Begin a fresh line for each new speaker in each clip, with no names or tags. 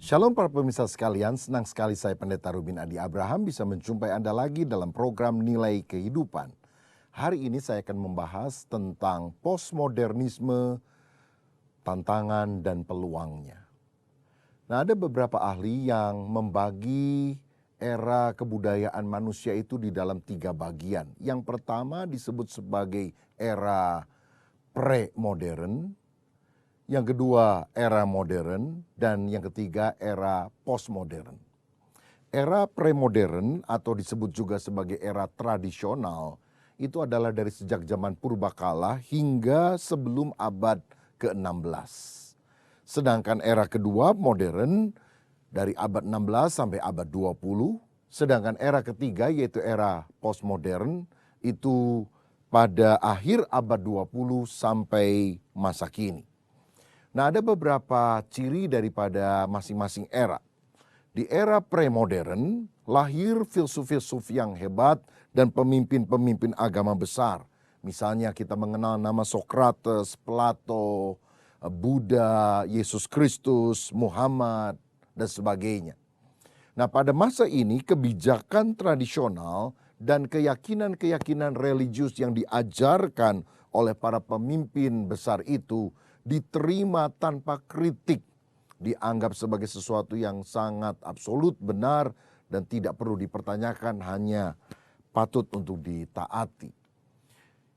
Shalom para pemirsa sekalian, senang sekali saya Pendeta Rubin Adi Abraham bisa menjumpai Anda lagi dalam program Nilai Kehidupan. Hari ini saya akan membahas tentang postmodernisme, tantangan dan peluangnya. Nah, ada beberapa ahli yang membagi era kebudayaan manusia itu di dalam 3 bagian. Yang pertama disebut sebagai era pre-modern, yang kedua era modern, dan yang ketiga era postmodern. Era premodern atau disebut juga sebagai era tradisional itu adalah dari sejak zaman purbakala hingga sebelum abad ke-16. Sedangkan era kedua modern dari abad 16 sampai abad 20. Sedangkan era ketiga yaitu era postmodern itu pada akhir abad 20 sampai masa kini. Nah, ada beberapa ciri daripada masing-masing era. Di era premodern, lahir filsuf-filsuf yang hebat dan pemimpin-pemimpin agama besar. Misalnya kita mengenal nama Sokrates, Plato, Buddha, Yesus Kristus, Muhammad, dan sebagainya. Nah, pada masa ini kebijakan tradisional dan keyakinan-keyakinan religius yang diajarkan oleh para pemimpin besar itu diterima tanpa kritik, dianggap sebagai sesuatu yang sangat absolut, benar, dan tidak perlu dipertanyakan, hanya patut untuk ditaati.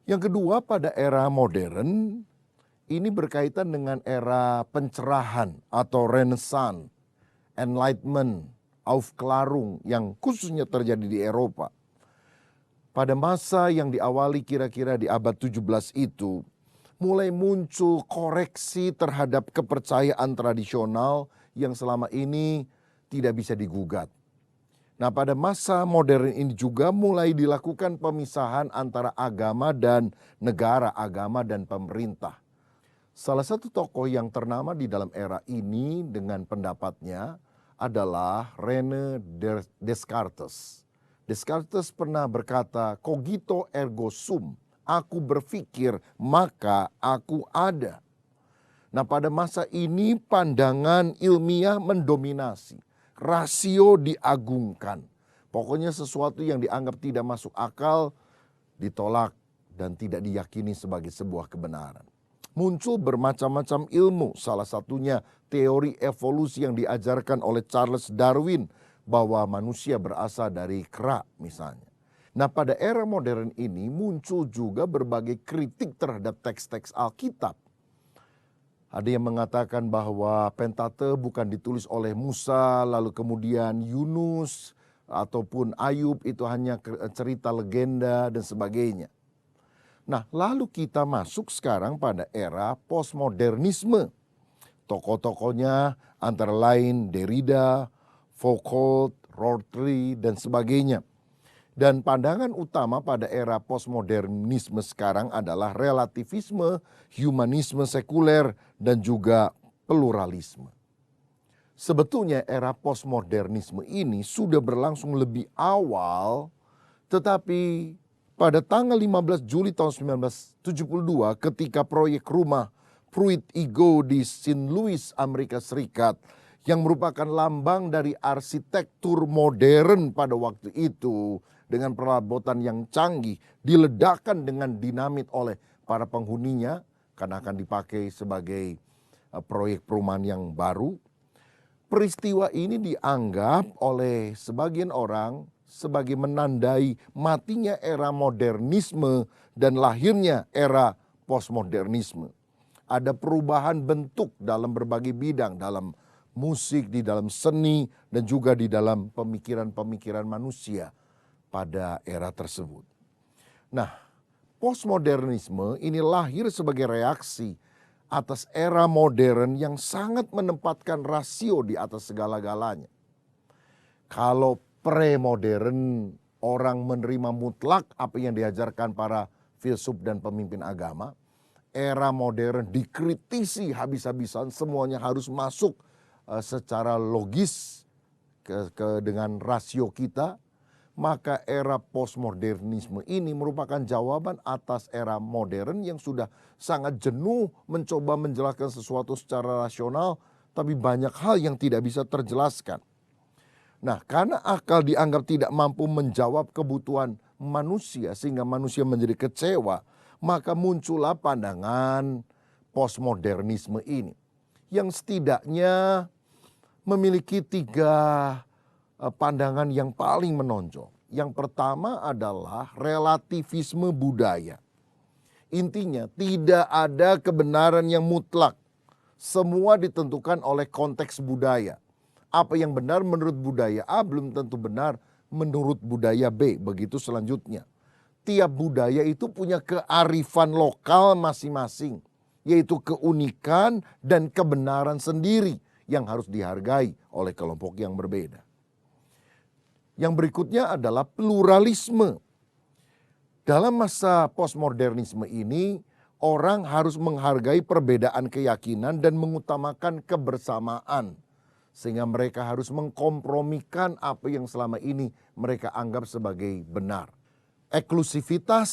Yang kedua, pada era modern, ini berkaitan dengan era pencerahan atau Renaissance, Enlightenment, Aufklärung yang khususnya terjadi di Eropa. Pada masa yang diawali kira-kira di abad 17 itu, mulai muncul koreksi terhadap kepercayaan tradisional yang selama ini tidak bisa digugat. Nah, pada masa modern ini juga mulai dilakukan pemisahan antara agama dan negara, agama dan pemerintah. Salah satu tokoh yang ternama di dalam era ini dengan pendapatnya adalah René Descartes. Descartes pernah berkata, "Cogito ergo sum." Aku berpikir, maka aku ada. Nah, pada masa ini pandangan ilmiah mendominasi. Rasio diagungkan. Pokoknya sesuatu yang dianggap tidak masuk akal ditolak dan tidak diyakini sebagai sebuah kebenaran. Muncul bermacam-macam ilmu, salah satunya teori evolusi yang diajarkan oleh Charles Darwin bahwa manusia berasal dari kera misalnya. Nah, pada era modern ini muncul juga berbagai kritik terhadap teks-teks Alkitab. Ada yang mengatakan bahwa Pentateuch bukan ditulis oleh Musa, lalu kemudian Yunus ataupun Ayub itu hanya cerita legenda dan sebagainya. Nah, lalu kita masuk sekarang pada era postmodernisme. Tokoh-tokohnya antara lain Derrida, Foucault, Rorty, dan sebagainya. Dan pandangan utama pada era postmodernisme sekarang adalah relativisme, humanisme sekuler, dan juga pluralisme. Sebetulnya era postmodernisme ini sudah berlangsung lebih awal, tetapi pada tanggal 15 Juli tahun 1972 ketika proyek rumah Pruitt Igoe di St. Louis, Amerika Serikat, yang merupakan lambang dari arsitektur modern pada waktu itu, dengan perabotan yang canggih, diledakkan dengan dinamit oleh para penghuninya karena akan dipakai sebagai proyek perumahan yang baru. Peristiwa ini dianggap oleh sebagian orang sebagai menandai matinya era modernisme dan lahirnya era postmodernisme. Ada perubahan bentuk dalam berbagai bidang, dalam musik, di dalam seni, dan juga di dalam pemikiran-pemikiran manusia pada era tersebut. Nah, postmodernisme ini lahir sebagai reaksi atas era modern yang sangat menempatkan rasio di atas segala-galanya. Kalau pre-modern orang menerima mutlak apa yang diajarkan para filsuf dan pemimpin agama, era modern dikritisi habis-habisan, semuanya harus masuk secara logis dengan rasio kita. Maka era postmodernisme ini merupakan jawaban atas era modern yang sudah sangat jenuh mencoba menjelaskan sesuatu secara rasional, tapi banyak hal yang tidak bisa terjelaskan. Nah, karena akal dianggap tidak mampu menjawab kebutuhan manusia sehingga manusia menjadi kecewa, maka muncullah pandangan postmodernisme ini yang setidaknya memiliki tiga pandangan yang paling menonjol. Yang pertama adalah relativisme budaya. Intinya tidak ada kebenaran yang mutlak. Semua ditentukan oleh konteks budaya. Apa yang benar menurut budaya A belum tentu benar menurut budaya B. Begitu selanjutnya. Tiap budaya itu punya kearifan lokal masing-masing. Yaitu keunikan dan kebenaran sendiri yang harus dihargai oleh kelompok yang berbeda. Yang berikutnya adalah pluralisme. Dalam masa postmodernisme ini, orang harus menghargai perbedaan keyakinan dan mengutamakan kebersamaan. Sehingga mereka harus mengkompromikan apa yang selama ini mereka anggap sebagai benar. Eksklusivitas,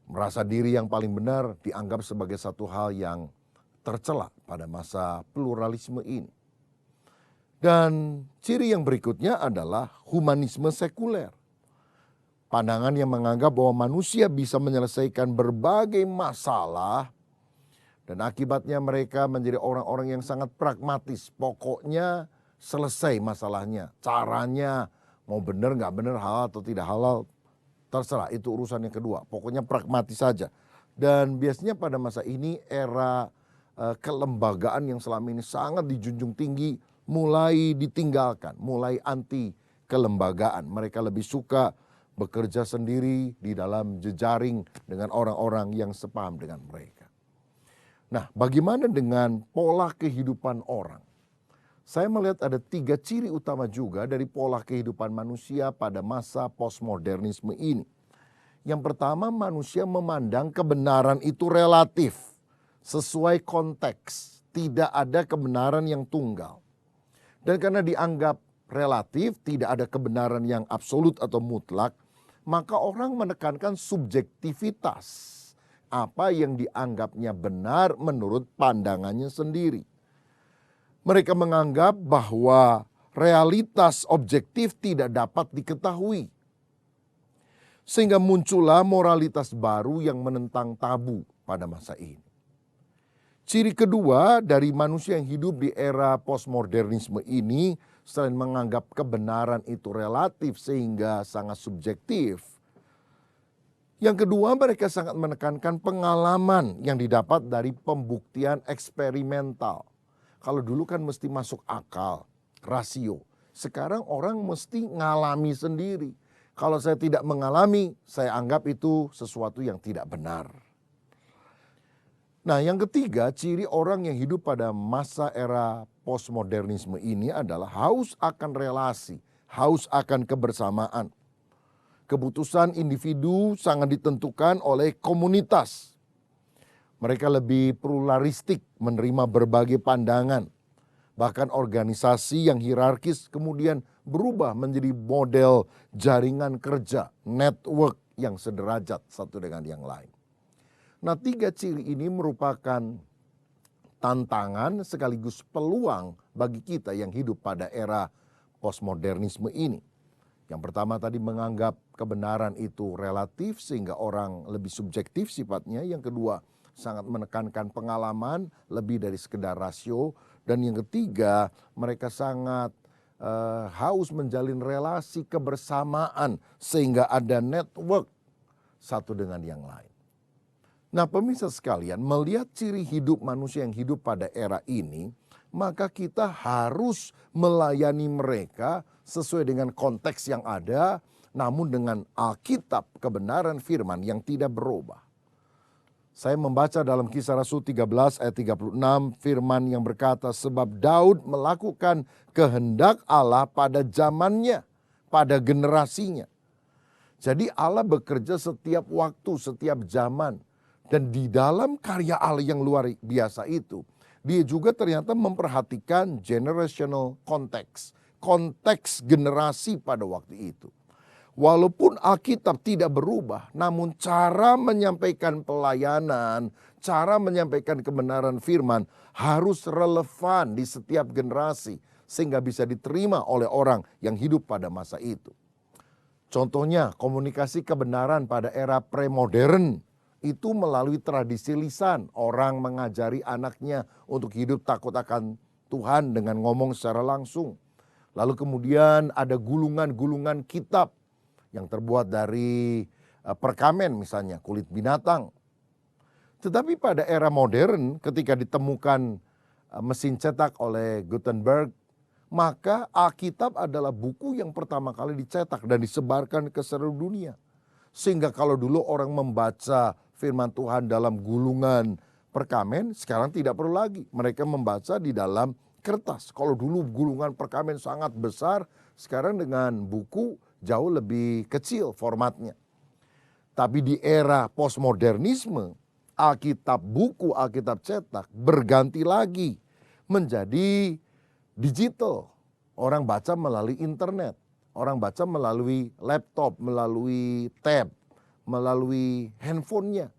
merasa diri yang paling benar dianggap sebagai satu hal yang tercela pada masa pluralisme ini. Dan ciri yang berikutnya adalah humanisme sekuler. Pandangan yang menganggap bahwa manusia bisa menyelesaikan berbagai masalah dan akibatnya mereka menjadi orang-orang yang sangat pragmatis. Pokoknya selesai masalahnya. Caranya mau benar nggak benar, halal atau tidak halal, terserah, itu urusan yang kedua. Pokoknya pragmatis saja. Dan biasanya pada masa ini era kelembagaan yang selama ini sangat dijunjung tinggi mulai ditinggalkan, mulai anti kelembagaan. Mereka lebih suka bekerja sendiri di dalam jejaring dengan orang-orang yang sepaham dengan mereka. Nah, bagaimana dengan pola kehidupan orang? Saya melihat ada 3 ciri utama juga dari pola kehidupan manusia pada masa postmodernisme ini. Yang pertama, manusia memandang kebenaran itu relatif, sesuai konteks. Tidak ada kebenaran yang tunggal. Dan karena dianggap relatif, tidak ada kebenaran yang absolut atau mutlak, maka orang menekankan subjektivitas. Apa yang dianggapnya benar menurut pandangannya sendiri. Mereka menganggap bahwa realitas objektif tidak dapat diketahui. Sehingga muncullah moralitas baru yang menentang tabu pada masa ini. Ciri kedua dari manusia yang hidup di era postmodernisme ini, selain menganggap kebenaran itu relatif sehingga sangat subjektif, yang kedua, mereka sangat menekankan pengalaman yang didapat dari pembuktian eksperimental. Kalau dulu kan mesti masuk akal, rasio. Sekarang orang mesti ngalami sendiri. Kalau saya tidak mengalami, saya anggap itu sesuatu yang tidak benar. Nah, yang ketiga, ciri orang yang hidup pada masa era postmodernisme ini adalah haus akan relasi, haus akan kebersamaan. Keputusan individu sangat ditentukan oleh komunitas. Mereka lebih pluralistik, menerima berbagai pandangan. Bahkan organisasi yang hierarkis kemudian berubah menjadi model jaringan kerja, network yang sederajat satu dengan yang lain. Nah, 3 ciri ini merupakan tantangan sekaligus peluang bagi kita yang hidup pada era postmodernisme ini. Yang pertama tadi menganggap kebenaran itu relatif sehingga orang lebih subjektif sifatnya. Yang kedua sangat menekankan pengalaman lebih dari sekedar rasio. Dan yang ketiga mereka sangat haus menjalin relasi kebersamaan sehingga ada network satu dengan yang lain. Nah, pemirsa sekalian, melihat ciri hidup manusia yang hidup pada era ini, maka kita harus melayani mereka sesuai dengan konteks yang ada, namun dengan Alkitab, kebenaran firman yang tidak berubah. Saya membaca dalam Kisah Rasul 13 ayat 36 firman yang berkata, sebab Daud melakukan kehendak Allah pada zamannya, pada generasinya. Jadi Allah bekerja setiap waktu, setiap zaman. Dan di dalam karya Allah yang luar biasa itu, dia juga ternyata memperhatikan generational context, konteks generasi pada waktu itu. Walaupun Alkitab tidak berubah, namun cara menyampaikan pelayanan, cara menyampaikan kebenaran firman harus relevan di setiap generasi sehingga bisa diterima oleh orang yang hidup pada masa itu. Contohnya komunikasi kebenaran pada era premodern itu melalui tradisi lisan. Orang mengajari anaknya untuk hidup takut akan Tuhan dengan ngomong secara langsung. Lalu kemudian ada gulungan-gulungan kitab yang terbuat dari perkamen misalnya, kulit binatang. Tetapi pada era modern ketika ditemukan mesin cetak oleh Gutenberg, maka Alkitab adalah buku yang pertama kali dicetak dan disebarkan ke seluruh dunia. Sehingga kalau dulu orang membaca firman Tuhan dalam gulungan perkamen, sekarang tidak perlu lagi. Mereka membaca di dalam kertas. Kalau dulu gulungan perkamen sangat besar, sekarang dengan buku jauh lebih kecil formatnya. Tapi di era postmodernisme, Alkitab buku, Alkitab cetak berganti lagi menjadi digital. Orang baca melalui internet, orang baca melalui laptop, melalui tab, melalui handphonenya.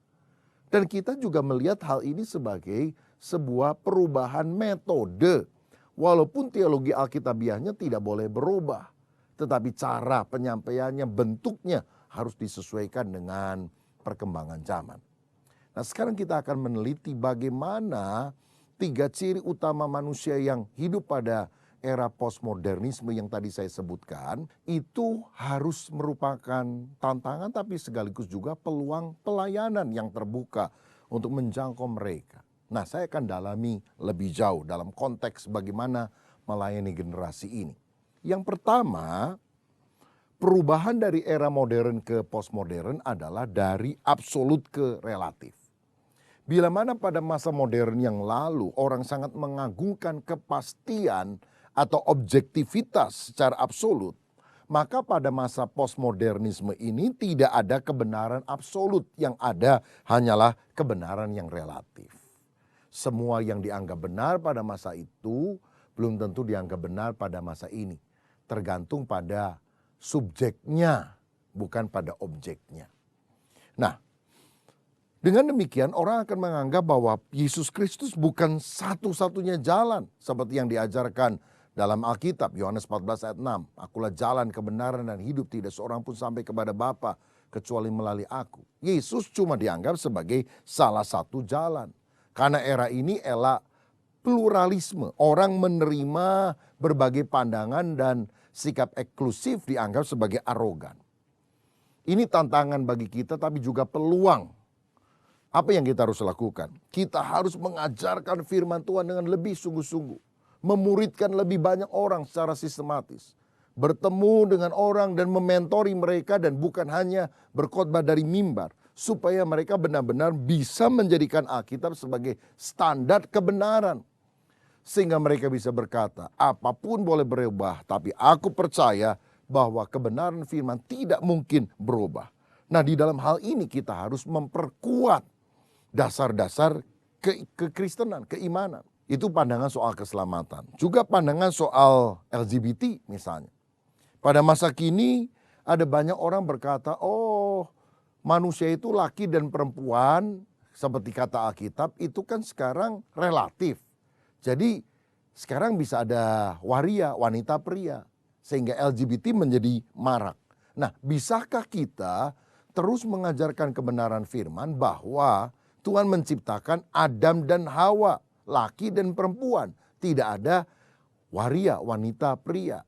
Dan kita juga melihat hal ini sebagai sebuah perubahan metode. Walaupun teologi Alkitabiahnya tidak boleh berubah, tetapi cara penyampaiannya, bentuknya harus disesuaikan dengan perkembangan zaman. Nah, sekarang kita akan meneliti bagaimana 3 ciri utama manusia yang hidup pada era postmodernisme yang tadi saya sebutkan, itu harus merupakan tantangan tapi sekaligus juga peluang pelayanan yang terbuka untuk menjangkau mereka. Nah, saya akan dalami lebih jauh dalam konteks bagaimana melayani generasi ini. Yang pertama, perubahan dari era modern ke postmodern adalah dari absolut ke relatif. Bila mana pada masa modern yang lalu orang sangat mengagungkan kepastian atau objektivitas secara absolut, maka pada masa postmodernisme ini tidak ada kebenaran absolut, yang ada hanyalah kebenaran yang relatif. Semua yang dianggap benar pada masa itu belum tentu dianggap benar pada masa ini. Tergantung pada subjeknya, bukan pada objeknya. Nah, dengan demikian orang akan menganggap bahwa Yesus Kristus bukan satu-satunya jalan seperti yang diajarkan dalam Alkitab. Yohanes 14 ayat 6. Akulah jalan, kebenaran dan hidup, tidak seorang pun sampai kepada Bapa kecuali melalui aku. Yesus cuma dianggap sebagai salah satu jalan. Karena era ini era pluralisme. Orang menerima berbagai pandangan dan sikap eksklusif dianggap sebagai arogan. Ini tantangan bagi kita tapi juga peluang. Apa yang kita harus lakukan? Kita harus mengajarkan firman Tuhan dengan lebih sungguh-sungguh. Memuridkan lebih banyak orang secara sistematis. Bertemu dengan orang dan mementori mereka dan bukan hanya berkhotbah dari mimbar. Supaya mereka benar-benar bisa menjadikan Alkitab sebagai standar kebenaran. Sehingga mereka bisa berkata, apapun boleh berubah, tapi aku percaya bahwa kebenaran firman tidak mungkin berubah. Nah, di dalam hal ini kita harus memperkuat dasar-dasar kekristenan, keimanan. Itu pandangan soal keselamatan. Juga pandangan soal LGBT misalnya. Pada masa kini ada banyak orang berkata, manusia itu laki dan perempuan, seperti kata Alkitab, itu kan sekarang relatif. Jadi sekarang bisa ada waria, wanita pria. Sehingga LGBT menjadi marak. Nah, bisakah kita terus mengajarkan kebenaran firman bahwa Tuhan menciptakan Adam dan Hawa, laki dan perempuan. Tidak ada waria, wanita pria.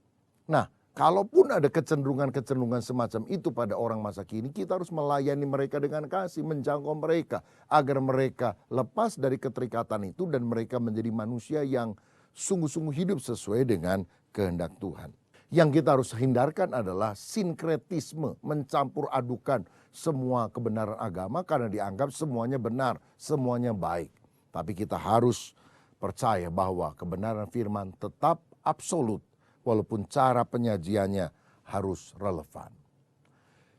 Nah, kalaupun ada kecenderungan-kecenderungan semacam itu pada orang masa kini, kita harus melayani mereka dengan kasih, menjangkau mereka, agar mereka lepas dari keterikatan itu dan mereka menjadi manusia yang sungguh-sungguh hidup sesuai dengan kehendak Tuhan. Yang kita harus hindarkan adalah sinkretisme, mencampur adukan semua kebenaran agama karena dianggap semuanya benar, semuanya baik. Tapi kita harus percaya bahwa kebenaran firman tetap absolut, walaupun cara penyajiannya harus relevan.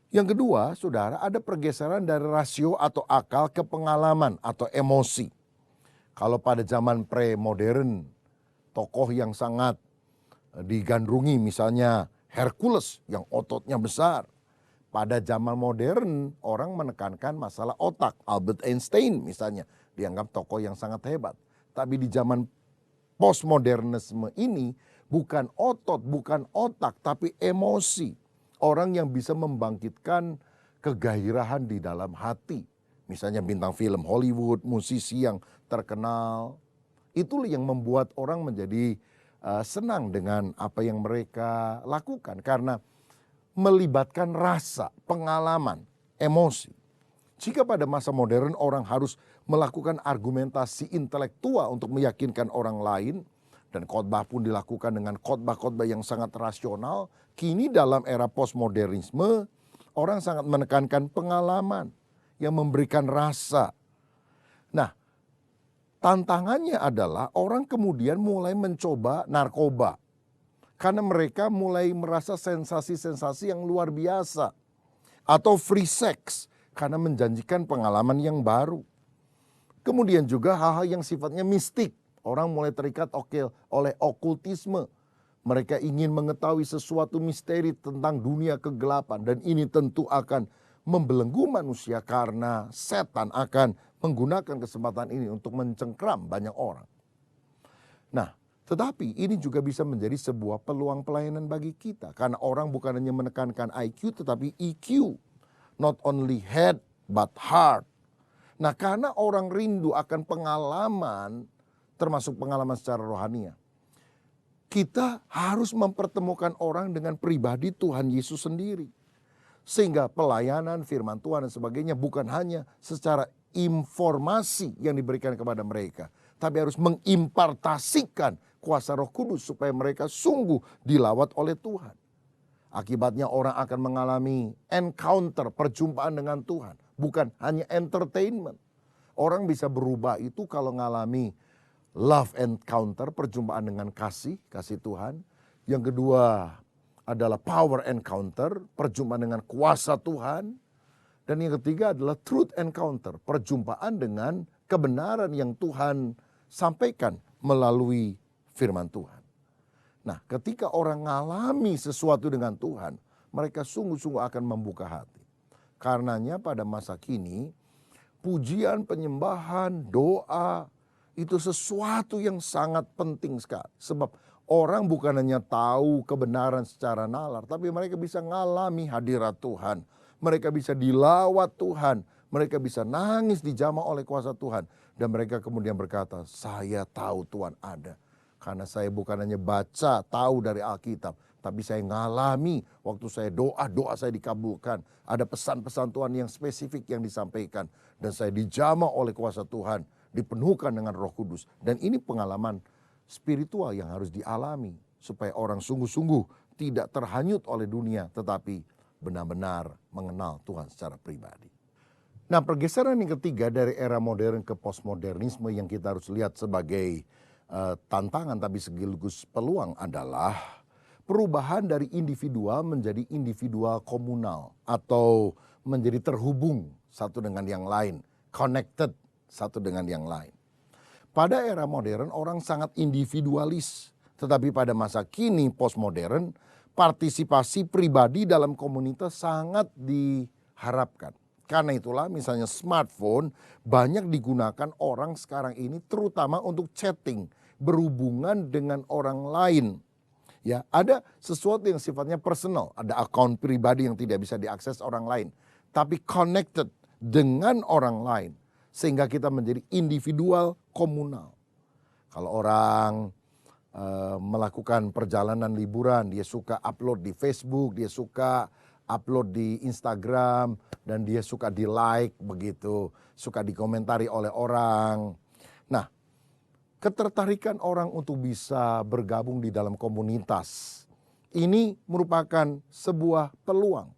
Yang kedua, saudara, ada pergeseran dari rasio atau akal ke pengalaman atau emosi. Kalau pada zaman pre-modern, tokoh yang sangat digandrungi misalnya Hercules yang ototnya besar. pada zaman modern orang menekankan masalah otak. Albert Einstein misalnya dianggap tokoh yang sangat hebat. Tapi di zaman postmodernisme ini bukan otot, bukan otak, tapi emosi. Orang yang bisa membangkitkan kegairahan di dalam hati. Misalnya bintang film Hollywood, musisi yang terkenal. Itulah yang membuat orang menjadi senang dengan apa yang mereka lakukan. Karena melibatkan rasa, pengalaman, emosi. Jika pada masa modern orang harus melakukan argumentasi intelektual untuk meyakinkan orang lain, dan khotbah pun dilakukan dengan khotbah-khotbah yang sangat rasional, kini dalam era postmodernisme orang sangat menekankan pengalaman yang memberikan rasa. Nah, tantangannya adalah orang kemudian mulai mencoba narkoba. Karena mereka mulai merasa sensasi-sensasi yang luar biasa. Atau free sex karena menjanjikan pengalaman yang baru. Kemudian juga hal-hal yang sifatnya mistik. Orang mulai terikat oleh okultisme. Mereka ingin mengetahui sesuatu misteri tentang dunia kegelapan. Dan ini tentu akan membelenggu manusia karena setan akan menggunakan kesempatan ini untuk mencengkram banyak orang. Nah, tetapi ini juga bisa menjadi sebuah peluang pelayanan bagi kita. Karena orang bukan hanya menekankan IQ tetapi EQ. Not only head but heart. Nah, karena orang rindu akan pengalaman, termasuk pengalaman secara rohania. Kita harus mempertemukan orang dengan pribadi Tuhan Yesus sendiri. Sehingga pelayanan firman Tuhan dan sebagainya bukan hanya secara informasi yang diberikan kepada mereka. Tapi harus mengimpartasikan kuasa Roh Kudus supaya mereka sungguh dilawat oleh Tuhan. Akibatnya orang akan mengalami encounter, perjumpaan dengan Tuhan. Bukan hanya entertainment. Orang bisa berubah itu kalau mengalami love encounter, perjumpaan dengan kasih Tuhan. Yang kedua adalah power encounter, perjumpaan dengan kuasa Tuhan. Dan yang ketiga adalah truth encounter, perjumpaan dengan kebenaran yang Tuhan sampaikan melalui firman Tuhan. Nah, ketika orang mengalami sesuatu dengan Tuhan, mereka sungguh-sungguh akan membuka hati. Karenanya pada masa kini, pujian, penyembahan, doa, itu sesuatu yang sangat penting sekali. Sebab orang bukan hanya tahu kebenaran secara nalar, tapi mereka bisa mengalami hadirat Tuhan. Mereka bisa dilawat Tuhan. Mereka bisa nangis dijamah oleh kuasa Tuhan. Dan mereka kemudian berkata, saya tahu Tuhan ada. Karena saya bukan hanya baca, tahu dari Alkitab. Tapi saya ngalami waktu saya doa saya dikabulkan. Ada pesan-pesan Tuhan yang spesifik yang disampaikan. Dan saya dijamah oleh kuasa Tuhan. Dipenuhkan dengan Roh Kudus. Dan ini pengalaman spiritual yang harus dialami. Supaya orang sungguh-sungguh tidak terhanyut oleh dunia. Tetapi benar-benar mengenal Tuhan secara pribadi. Nah, pergeseran yang ketiga dari era modern ke postmodernisme yang kita harus lihat sebagai tantangan tapi sekaligus peluang adalah perubahan dari individual menjadi individual komunal atau menjadi terhubung satu dengan yang lain, connected satu dengan yang lain. Pada era modern orang sangat individualis, tetapi pada masa kini postmodern partisipasi pribadi dalam komunitas sangat diharapkan. Karena itulah misalnya smartphone banyak digunakan orang sekarang ini terutama untuk chatting, berhubungan dengan orang lain. Ya, ada sesuatu yang sifatnya personal, ada akun pribadi yang tidak bisa diakses orang lain, tapi connected dengan orang lain sehingga kita menjadi individual komunal. Kalau orang melakukan perjalanan liburan, dia suka upload di Facebook, dia suka upload di Instagram, dan dia suka di like begitu, suka dikomentari oleh orang. Nah, ketertarikan orang untuk bisa bergabung di dalam komunitas ini merupakan sebuah peluang.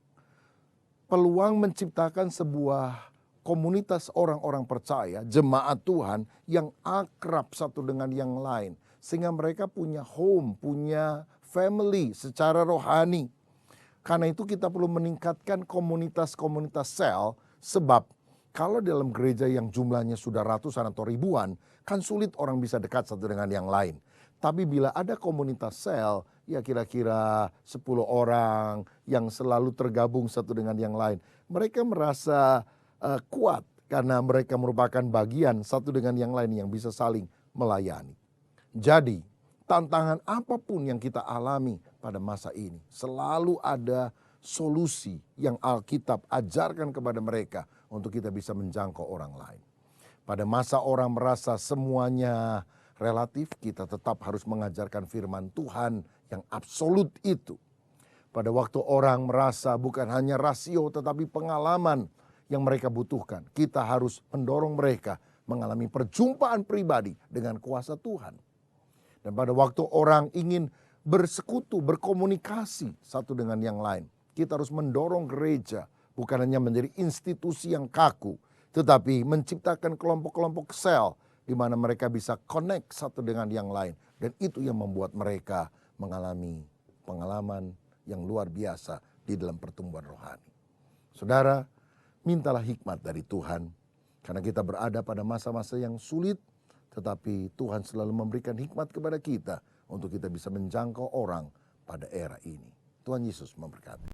Peluang menciptakan sebuah komunitas orang-orang percaya, jemaat Tuhan yang akrab satu dengan yang lain. Sehingga mereka punya home, punya family secara rohani. Karena itu kita perlu meningkatkan komunitas-komunitas sel, sebab kalau dalam gereja yang jumlahnya sudah ratusan atau ribuan, kan sulit orang bisa dekat satu dengan yang lain. Tapi bila ada komunitas sel ya kira-kira 10 orang yang selalu tergabung satu dengan yang lain. Mereka merasa kuat karena mereka merupakan bagian satu dengan yang lain yang bisa saling melayani. Jadi tantangan apapun yang kita alami pada masa ini, selalu ada solusi yang Alkitab ajarkan kepada mereka untuk kita bisa menjangkau orang lain. Pada masa orang merasa semuanya relatif, kita tetap harus mengajarkan firman Tuhan yang absolut itu. Pada waktu orang merasa bukan hanya rasio tetapi pengalaman yang mereka butuhkan, kita harus mendorong mereka mengalami perjumpaan pribadi dengan kuasa Tuhan. Dan pada waktu orang ingin bersekutu, berkomunikasi satu dengan yang lain, kita harus mendorong gereja bukan hanya menjadi institusi yang kaku, tetapi menciptakan kelompok-kelompok sel di mana mereka bisa connect satu dengan yang lain. Dan itu yang membuat mereka mengalami pengalaman yang luar biasa di dalam pertumbuhan rohani. Saudara, mintalah hikmat dari Tuhan. Karena kita berada pada masa-masa yang sulit, tetapi Tuhan selalu memberikan hikmat kepada kita untuk kita bisa menjangkau orang pada era ini. Tuhan Yesus memberkati.